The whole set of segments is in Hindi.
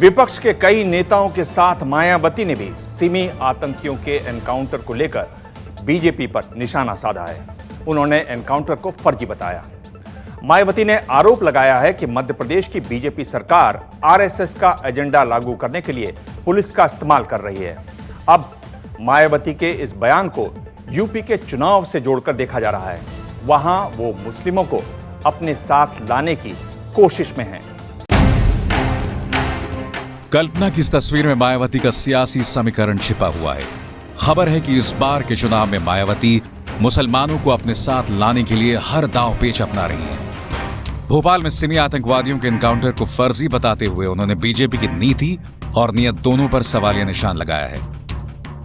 विपक्ष के कई नेताओं के साथ मायावती ने भी सिमी आतंकियों के एनकाउंटर को लेकर बीजेपी पर निशाना साधा है। उन्होंने एनकाउंटर को फर्जी बताया। मायावती ने आरोप लगाया है कि मध्य प्रदेश की बीजेपी सरकार आरएसएस का एजेंडा लागू करने के लिए पुलिस का इस्तेमाल कर रही है। अब मायावती के इस बयान को यूपी के चुनाव से जोड़कर देखा जा रहा है। वहां वो मुस्लिमों को अपने साथ लाने की कोशिश में हैं। कल्पना की इस तस्वीर में मायावती का सियासी समीकरण छिपा हुआ है। खबर है कि इस बार के चुनाव में मायावती मुसलमानों को अपने साथ लाने के लिए हर दांव पेच अपना रही हैं। भोपाल में सिमी आतंकवादियों के एनकाउंटर को फर्जी बताते हुए उन्होंने बीजेपी की नीति और नीयत दोनों पर सवालिया निशान लगाया है।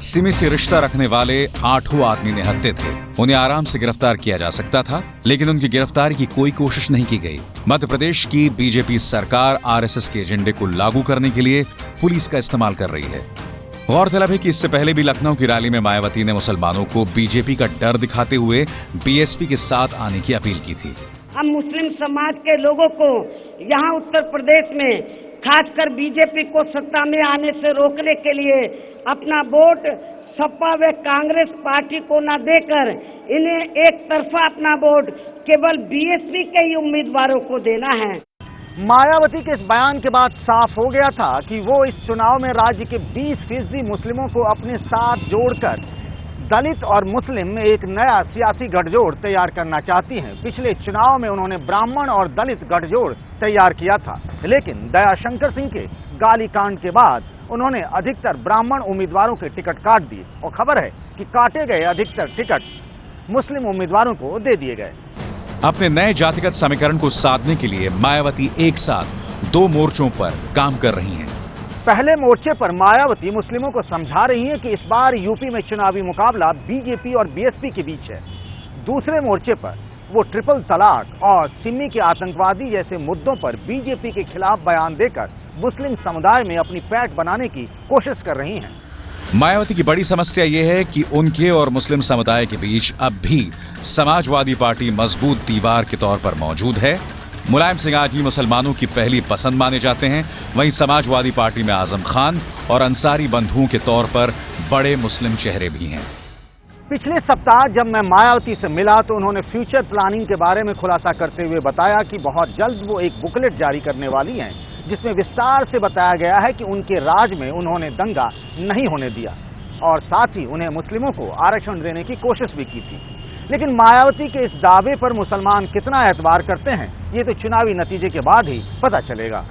सिमी से रिश्ता रखने वाले 8 आदमी निहत्थे थे। उन्हें आराम से गिरफ्तार किया जा सकता था, लेकिन उनकी गिरफ्तारी की कोई कोशिश नहीं की गई। मध्य प्रदेश की बीजेपी सरकार आरएसएस के एजेंडे को लागू करने के लिए पुलिस का इस्तेमाल कर रही है। गौरतलब है कि इससे पहले भी लखनऊ की रैली में मायावती ने मुसलमानों को बीजेपी का डर दिखाते हुए बीएसपी के साथ आने की अपील की थी। हम मुस्लिम समाज के लोगों को यहाँ उत्तर प्रदेश में खासकर बीजेपी को सत्ता में आने से रोकने के लिए अपना वोट सपा व कांग्रेस पार्टी को न देकर इन्हें एक तरफा अपना वोट केवल बीएसपी के ही उम्मीदवारों को देना है। मायावती के इस बयान के बाद साफ हो गया था कि वो इस चुनाव में राज्य के 20% मुस्लिमों को अपने साथ जोड़कर दलित और मुस्लिम में एक नया सियासी गठजोड़ तैयार करना चाहती हैं। पिछले चुनाव में उन्होंने ब्राह्मण और दलित गठजोड़ तैयार किया था, लेकिन दयाशंकर सिंह के गाली कांड के बाद उन्होंने अधिकतर ब्राह्मण उम्मीदवारों के टिकट काट दिए और खबर है कि काटे गए अधिकतर टिकट मुस्लिम उम्मीदवारों को दे दिए गए। अपने नए जातिगत समीकरण को साधने के लिए मायावती एक साथ 2 मोर्चों पर काम कर रही हैं। पहले मोर्चे पर मायावती मुस्लिमों को समझा रही हैं कि इस बार यूपी में चुनावी मुकाबला बीजेपी और बीएसपी के बीच है। दूसरे मोर्चे पर वो ट्रिपल तलाक और सिमी के आतंकवादी जैसे मुद्दों पर बीजेपी के खिलाफ बयान देकर मुस्लिम समुदाय में अपनी पैठ बनाने की कोशिश कर रही हैं। मायावती की बड़ी समस्या ये है कि उनके और मुस्लिम समुदाय के बीच अब भी समाजवादी पार्टी मजबूत दीवार के तौर पर मौजूद है। मुलायम सिंह आज भी मुसलमानों की पहली पसंद माने जाते हैं। वहीं समाजवादी पार्टी में आजम खान और अंसारी बंधुओं के तौर पर बड़े मुस्लिम चेहरे भी हैं। पिछले सप्ताह जब मैं मायावती से मिला तो उन्होंने फ्यूचर प्लानिंग के बारे में खुलासा करते हुए बताया कि बहुत जल्द वो एक बुकलेट जारी करने वाली हैं, जिसमें विस्तार से बताया गया है कि उनके राज में उन्होंने दंगा नहीं होने दिया और साथ ही उन्हें मुस्लिमों को आरक्षण देने की कोशिश भी की थी। लेकिन मायावती के इस दावे पर मुसलमान कितना एतबार करते हैं, ये तो चुनावी नतीजे के बाद ही पता चलेगा।